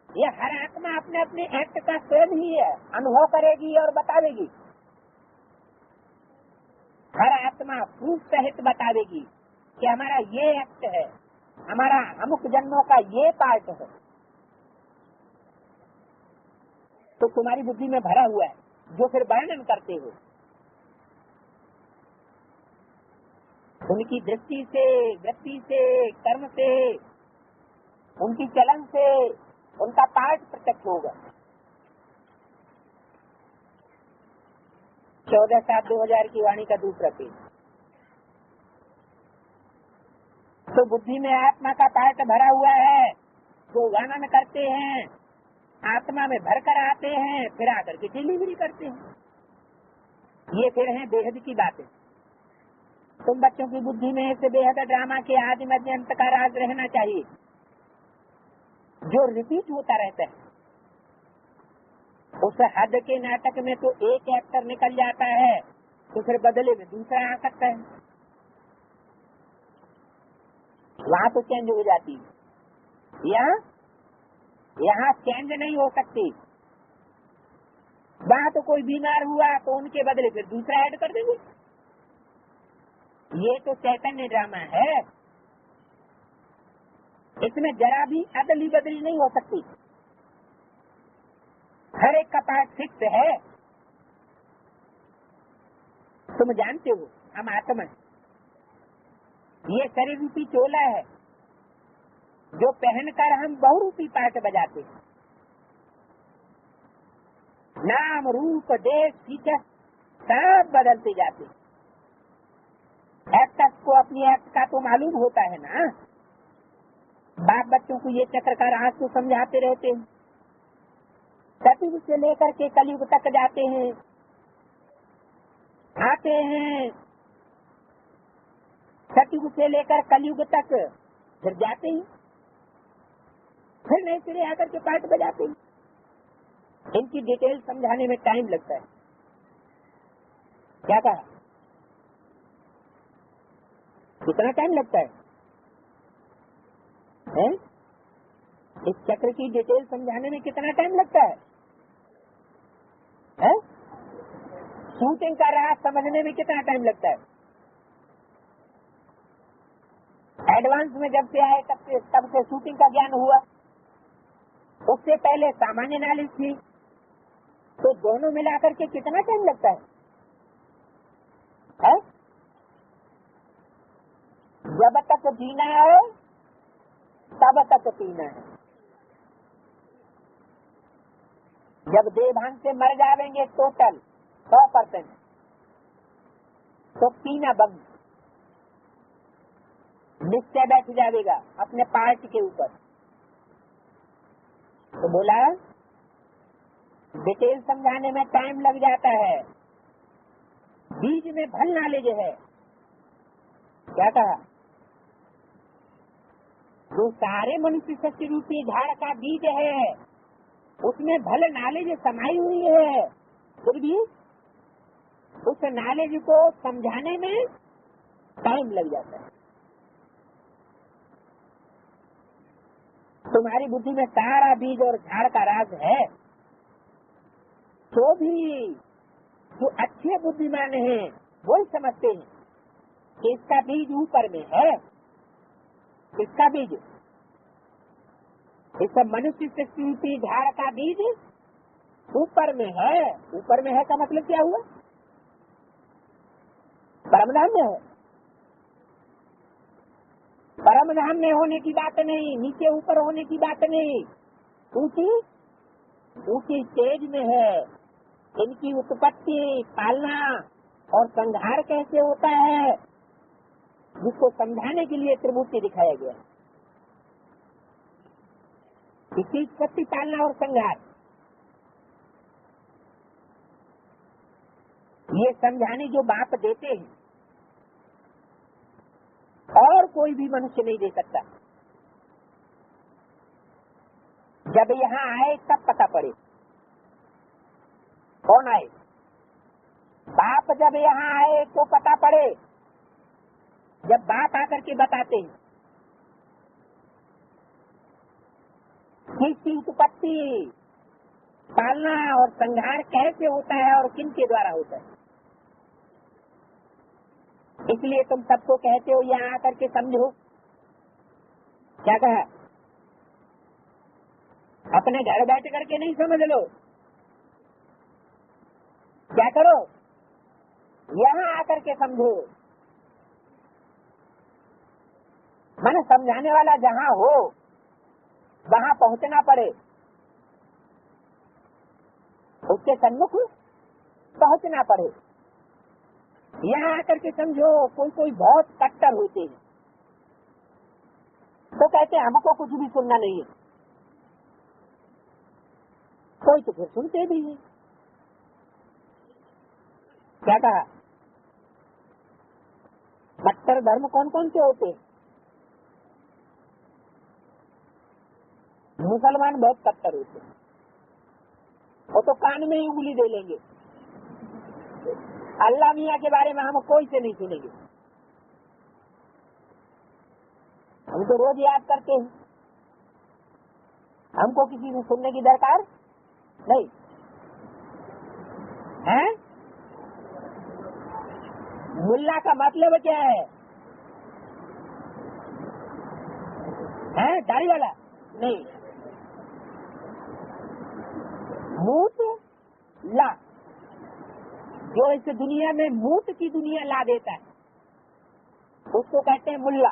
ये हर आत्मा अपने अपने एक्ट का स्वयं ही है, अनुभव करेगी और बता देगी। हर आत्मा प्रूफ सहित बता देगी कि हमारा ये एक्ट है, हमारा अमुक जन्मों का ये पार्ट है। तो तुम्हारी बुद्धि में भरा हुआ है, जो फिर वर्णन करते हो। उनकी दृष्टि से, वृत्ति से, कर्म से, उनकी चलन से उनका पार्ट प्रत्यक्ष होगा। 14/7/2000 की वाणी का दूसरा पेज। तो बुद्धि में आत्मा का पार्ट भरा हुआ है, जो वर्णन करते हैं, आत्मा में भरकर आते हैं, फिर आकर के डिलीवरी करते हैं। ये फिर हैं बेहद की बातें। तुम बच्चों की बुद्धि में इस बेहद ड्रामा के आदि मध्य अंत का राज रहना चाहिए, जो रिपीट होता रहता है। उस हद के नाटक में तो एक एक्टर निकल जाता है, तो फिर बदले में दूसरा आ सकता है। वहाँ तो चेंज हो जाती है, यहाँ चेंज नहीं हो सकती। वहाँ तो कोई बीमार हुआ तो उनके बदले फिर दूसरा ऐड कर देंगे। ये तो चैतन्य ड्रामा है, इसमें जरा भी अदली बदली नहीं हो सकती। हर एक का पार्ट फिक्स है। तुम जानते हो हम आत्मा, ये शरीर रूपी चोला है जो पहनकर हम बहुरूपी पार्ट बजाते हैं। नाम रूप देश फीचर सब बदलते जाते हैं। एक्टर्स को अपनी एक्ट का तो मालूम होता है ना। बाप बच्चों को ये चक्र का राज तो समझाते रहते हैं। सतयुग से लेकर के कलयुग तक जाते हैं, आते हैं, सतयुग से लेकर कलयुग तक फिर जाते हैं, फिर नए सिरे आकर के पार्ट बजाते हैं। इनकी डिटेल समझाने में टाइम लगता है। क्या कहा? कितना टाइम लगता है? इस चक्र की डिटेल समझाने में कितना टाइम लगता है? शूटिंग का राज समझने में कितना टाइम लगता है? एडवांस में जब से आए तब से शूटिंग का ज्ञान हुआ, उससे पहले सामान्य नॉलेज थी, तो दोनों मिलाकर के कितना टाइम लगता है? जब तक जीना है तब तक पीना है। जब देह भान से मर जाएंगे टोटल 100%, तो पीना बंद, निश्चय बैठ जाएगा अपने पार्ट के ऊपर। तो बोला डिटेल समझाने में टाइम लग जाता है, बीज में भल नॉलेज है। क्या कहा? जो सारे मनुष्य सत्य रूपी झाड़ का बीज है, उसमें भल नॉलेज समाई हुई है, फिर भी उस नॉलेज को समझाने में टाइम लग जाता है। तुम्हारी बुद्धि में सारा बीज और झाड़ का राज है, तो भी जो अच्छे बुद्धिमान हैं वो समझते हैं कि इसका बीज ऊपर में है। इसका बीज, इस मनुष्य से झाड़ का बीज ऊपर में है। ऊपर में है का मतलब क्या हुआ? परमधाम में है। परमधाम में होने की बात नहीं, नीचे ऊपर होने की बात नहीं, ऊंची स्टेज में है। इनकी उत्पत्ति, पालना और संहार कैसे होता है, जिसको समझाने के लिए त्रिमूर्ति दिखाया गया। इसकी उत्पत्ति, पालना और संहार, ये समझाने जो बाप देते हैं और कोई भी मनुष्य नहीं दे सकता। जब यहाँ आए तब पता पड़े कौन आए। बाप जब यहाँ आए तो पता पड़े, जब बाप आकर के बताते हैं किसकी उत्पत्ति, पालना और संहार कैसे होता है और किन के द्वारा होता है। इसलिए तुम सबको कहते हो यहाँ आकर के समझो। क्या कहा? अपने घर बैठ करके नहीं समझ लो। क्या करो? यहाँ आकर के समझो। मैंने समझाने वाला जहाँ हो वहाँ पहुँचना पड़े, उसके सन्मुख पहुँचना पड़े। यहाँ आकर के समझो। कोई बहुत कट्टर होते हैं तो कहते हैं हमको कुछ भी सुनना नहीं है, कोई तो फिर सुनते भी हैं। क्या कहा? कट्टर धर्म कौन कौन से होते हैं? मुसलमान बहुत कट्टर होते हैं, वो तो कान में ही उंगली दे लेंगे। अल्लाह मियाँ के बारे में हम कोई से नहीं सुनेंगे। हम तो रोज याद करते हैं, हमको किसी से सुनने की दरकार नहीं है। मुल्ला का मतलब क्या है? दाढ़ी वाला नहीं, मूत ला, जो इस दुनिया में मूत की दुनिया ला देता है उसको कहते हैं मुल्ला।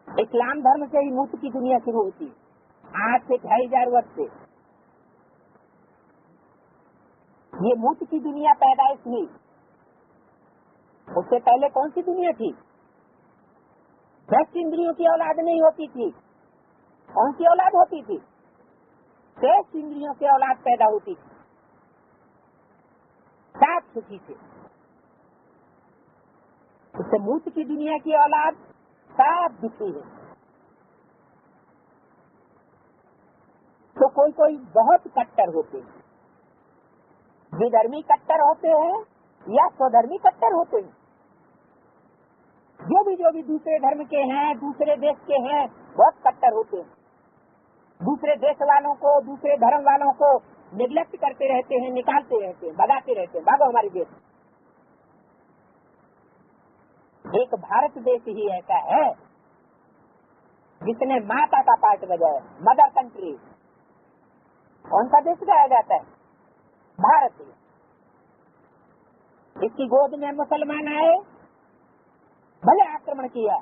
इस्लाम धर्म से ही मूत की दुनिया शुरू होती है, आज से 2500 वर्ष से। ये मूत की दुनिया पैदाइश हुई। उससे पहले कौन सी दुनिया थी? 10 इंद्रियों की औलाद नहीं होती थी। कौन सी औलाद होती थी? 6 इंद्रियों की औलाद पैदा होती थी। साफ सुखी थे। उससे मूत की दुनिया की औलाद साफ दुखी है। तो कोई बहुत कट्टर होते हैं, विधर्मी कट्टर होते हैं या स्वधर्मी कट्टर होते हैं। जो भी दूसरे धर्म के हैं, दूसरे देश के हैं, बहुत कट्टर होते हैं। दूसरे देश वालों को, दूसरे धर्म वालों को निग्लेक्ट करते रहते हैं, निकालते रहते हैं, भगाते रहते हैं, भागो हमारे देश। एक भारत देश ही ऐसा है जिसने माता का पार्ट बजाया, मदर कंट्री। कौन सा देश गाया जाता है? भारत। इसकी गोद में मुसलमान आए, भले आक्रमण किया,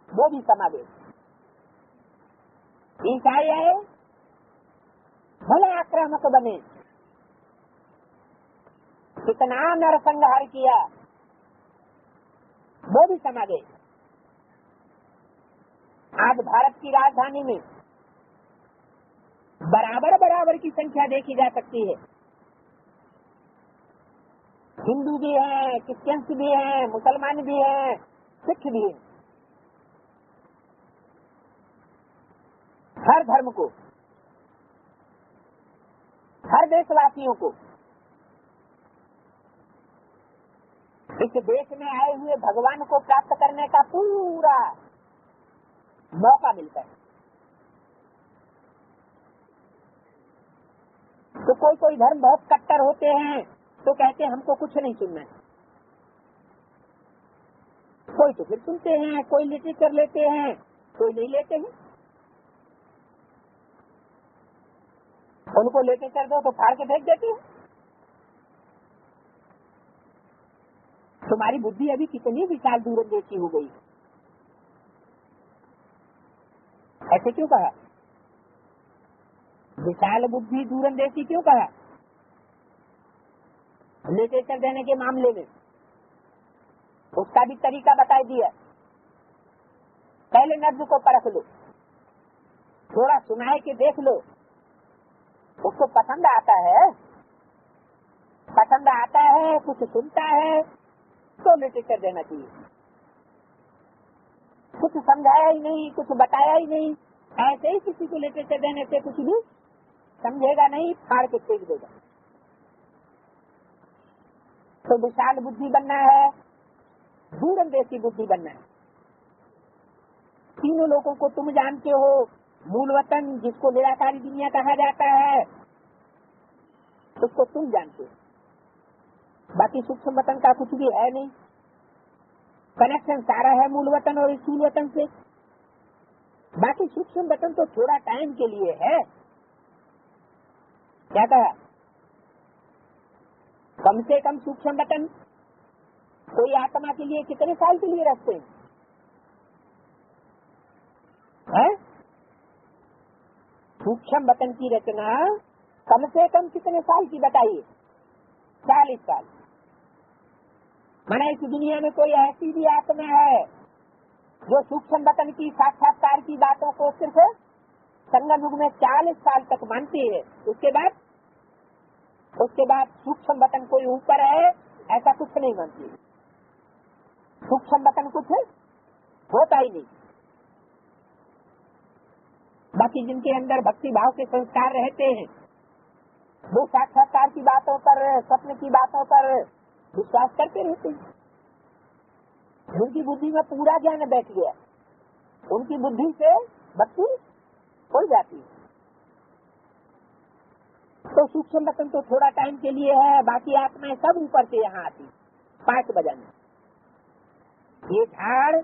वो भी समा गए। ईसाई आए, भले आक्रामक बने, कितना नरसंहार किया, वो भी समा गए। आज भारत की राजधानी में बराबर की संख्या देखी जा सकती है। हिंदू भी हैं, क्रिश्चियंस भी हैं, मुसलमान भी हैं, सिख भी हैं। हर धर्म को, हर देशवासियों को इस देश में आए हुए भगवान को प्राप्त करने का पूरा मौका मिलता है। तो कोई धर्म बहुत कट्टर होते हैं तो कहते हैं हमको कुछ नहीं सुनना है। कोई तो फिर सुनते हैं, कोई लिटरेचर लेते हैं, कोई नहीं लेते हैं। उनको लिटरेचर दो तो फाड़ के फेंक देते हैं। तुम्हारी बुद्धि अभी कितनी विशाल दूरंदेशी हो गई। ऐसे क्यों कहा? विशाल बुद्धि दूरंदेशी क्यों कहा? लिटरेचर देने के मामले में उसका भी तरीका बता दिया। पहले नब्ज को परख लो, थोड़ा सुनाए के देख लो, उसको पसंद आता है, कुछ सुनता है तो लिटरेचर देना चाहिए। कुछ समझाया ही नहीं, कुछ बताया ही नहीं, ऐसे ही किसी को लिटरेचर देने से कुछ भी समझेगा नहीं, फाड़ के फेंक देगा। तो विशाल बुद्धि बनना है, दूरंदेशी बुद्धि बनना है। तीनों लोगों को तुम जानते हो। मूल वतन जिसको निराकारी दुनिया कहा जाता है उसको तुम जानते हो, बाकी सूक्ष्म वतन का कुछ भी है नहीं। कनेक्शन सारा है मूल वतन और स्थूल वतन से। बाकी सूक्ष्म वतन तो थोड़ा टाइम के लिए है। क्या कहा? कम से कम सूक्ष्म वतन कोई आत्मा के लिए कितने साल के लिए रखते हैं? सूक्ष्म वतन की रचना कम से कम कितने साल की बताइए? 40 साल। माना इस दुनिया में कोई ऐसी भी आत्मा है जो सूक्ष्म वतन की साक्षात्कार की बातों को सिर्फ संगम युग में 40 साल तक मानती है। उसके बाद सूक्ष्म वतन कोई ऊपर है ऐसा कुछ नहीं मानती। सूक्ष्म वतन कुछ होता ही नहीं। बाकी जिनके अंदर भक्ति भाव के संस्कार रहते हैं वो साक्षात्कार की बातों पर, स्वप्न की बातों पर विश्वास करते रहते हैं। उनकी बुद्धि में पूरा ज्ञान बैठ गया, उनकी बुद्धि से भक्ति हो जाती है। तो सूक्ष्म वतन तो थोड़ा टाइम के लिए है, बाकी आत्माएं सब ऊपर से यहाँ आती, पांच बजाने। ये झाड़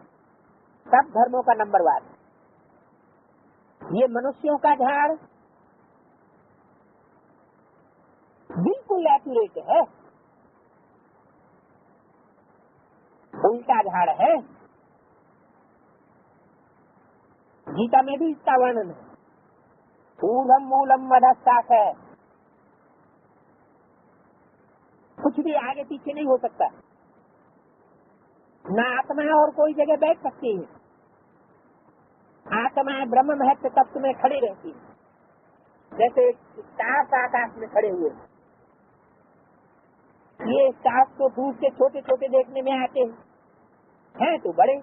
सब धर्मों का नंबरवार, ये मनुष्यों का झाड़ बिल्कुल एक्यूरेट है, उल्टा झाड़ है। गीता में भी इसका वर्णन है। ऊलम मूलम वधस्ताक है, कुछ भी आगे पीछे नहीं हो सकता। न आत्मा और कोई जगह बैठ सकती है। आत्माएं ब्रह्म महत्व तत्व में खड़ी रहती है, जैसे स्टार्स आकाश में खड़े हुए। ये स्टार्स तो दूर से छोटे छोटे देखने में आते हैं तो बड़े,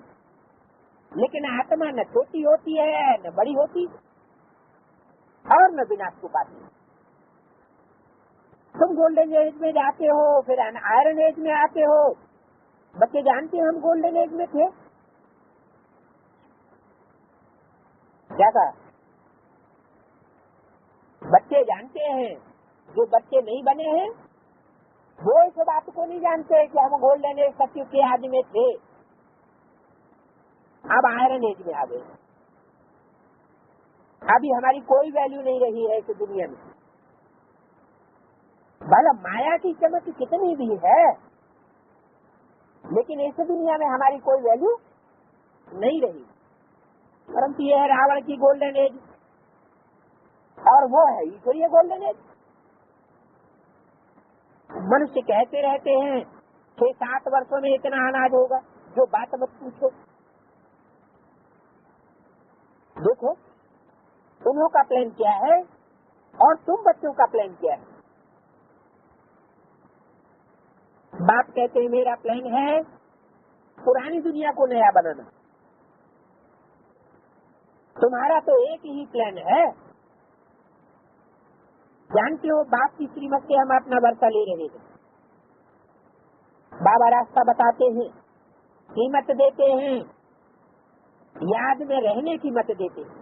लेकिन आत्मा न छोटी होती है न बड़ी होती और न विनाश को पाती। तुम गोल्डन एज में जाते हो, फिर आयरन एज में आते हो, बच्चे जानते हैं हम गोल्डन एज में थे? क्या कहा? बच्चे जानते हैं? जो बच्चे नहीं बने हैं वो इस बात को नहीं जानते कि हम गोल्डन एज सत्युग के आदि में थे, अब आयरन एज में आ गए। अभी हमारी कोई वैल्यू नहीं रही है इस दुनिया में। भला माया की चमक कितनी भी है, लेकिन इस दुनिया में हमारी कोई वैल्यू नहीं रही। परंतु यह है रावण की गोल्डन एज, और वो है ईश्वरीय गोल्डन एज। मनुष्य कहते रहते हैं 6-7 वर्षों में इतना अनाज होगा, जो बात मत पूछो। देखो तुम का प्लान क्या है और तुम बच्चों का प्लान क्या है। बाप कहते हैं मेरा प्लान है पुरानी दुनिया को नया बनाना। तुम्हारा तो एक ही प्लान है। जानते हो बाप की श्रीमत से हम अपना वर्षा ले रहे हैं। बाबा रास्ता बताते हैं, कीमत देते हैं, याद में रहने की मत देते हैं।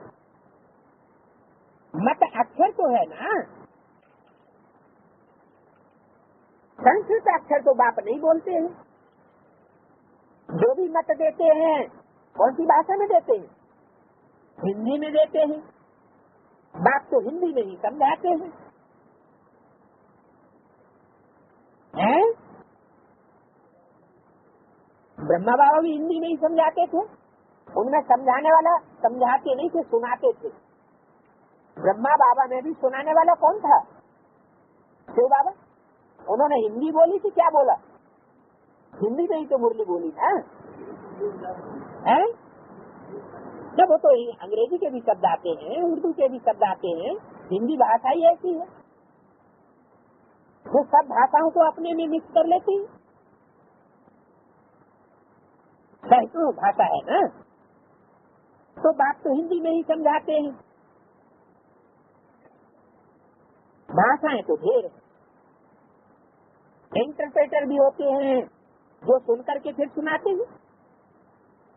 मत अक्षर तो है ना, संस्कृत अक्षर तो बाप नहीं बोलते हैं। जो भी मत देते हैं कौन सी भाषा में देते हैं? हिंदी में देते हैं। बाप तो हिंदी में ही समझाते हैं। ब्रह्मा बाबा भी हिंदी में ही समझाते थे। उनमें समझाने वाला समझाते नहीं थे, सुनाते थे। ब्रह्मा बाबा में भी सुनाने वाला कौन था? शिव बाबा। उन्होंने हिंदी बोली थी, क्या बोला? हिंदी में ही तो मुरली बोली ना। है जब वो तो अंग्रेजी के भी शब्द आते हैं, उर्दू के भी शब्द आते हैं, हिंदी भाषा ही ऐसी है, वो सब भाषाओं को अपने में मिक्स कर लेती है। सैकड़ों भाषा है ना, तो बात तो हिंदी में ही समझाते हैं। भाषाएं तो ढेर है। इंटरप्रेटर भी होते हैं जो सुन करके फिर सुनाते हैं।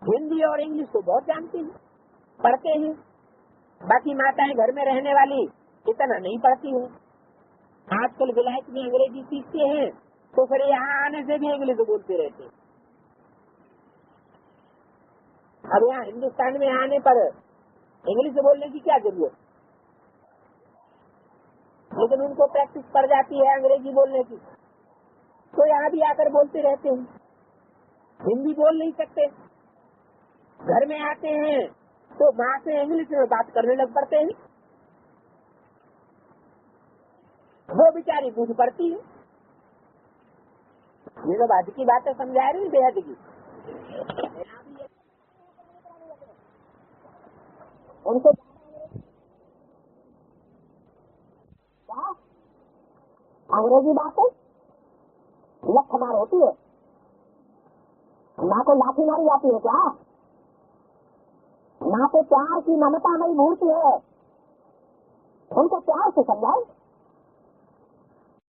हिंदी और इंग्लिश तो बहुत जानते हैं, पढ़ते हैं। बाकी माताएं घर में रहने वाली इतना नहीं पढ़ती हैं। आजकल विलायत में अंग्रेजी सीखते हैं तो फिर यहाँ आने से भी इंग्लिश बोलते रहते हैं। अब यहाँ हिंदुस्तान में आने पर इंग्लिश बोलने की क्या जरूरत, लेकिन उनको प्रैक्टिस पड़ जाती है अंग्रेजी बोलने की, तो यहाँ भी आकर बोलते रहते हैं। हिंदी बोल नहीं सकते, घर में आते हैं तो माँ से इंग्लिश में बात करने लग पड़ते हैं। वो बेचारी बूझ पड़ती है। ये सब आज की बातें समझा रही बेहद की। उनको अंग्रेजी बातें लख मार होती है। माँ को लाठी मारी जाती है क्या? माँ को प्यार की ममता नहीं भूलती है, उनको प्यार से समझाओ।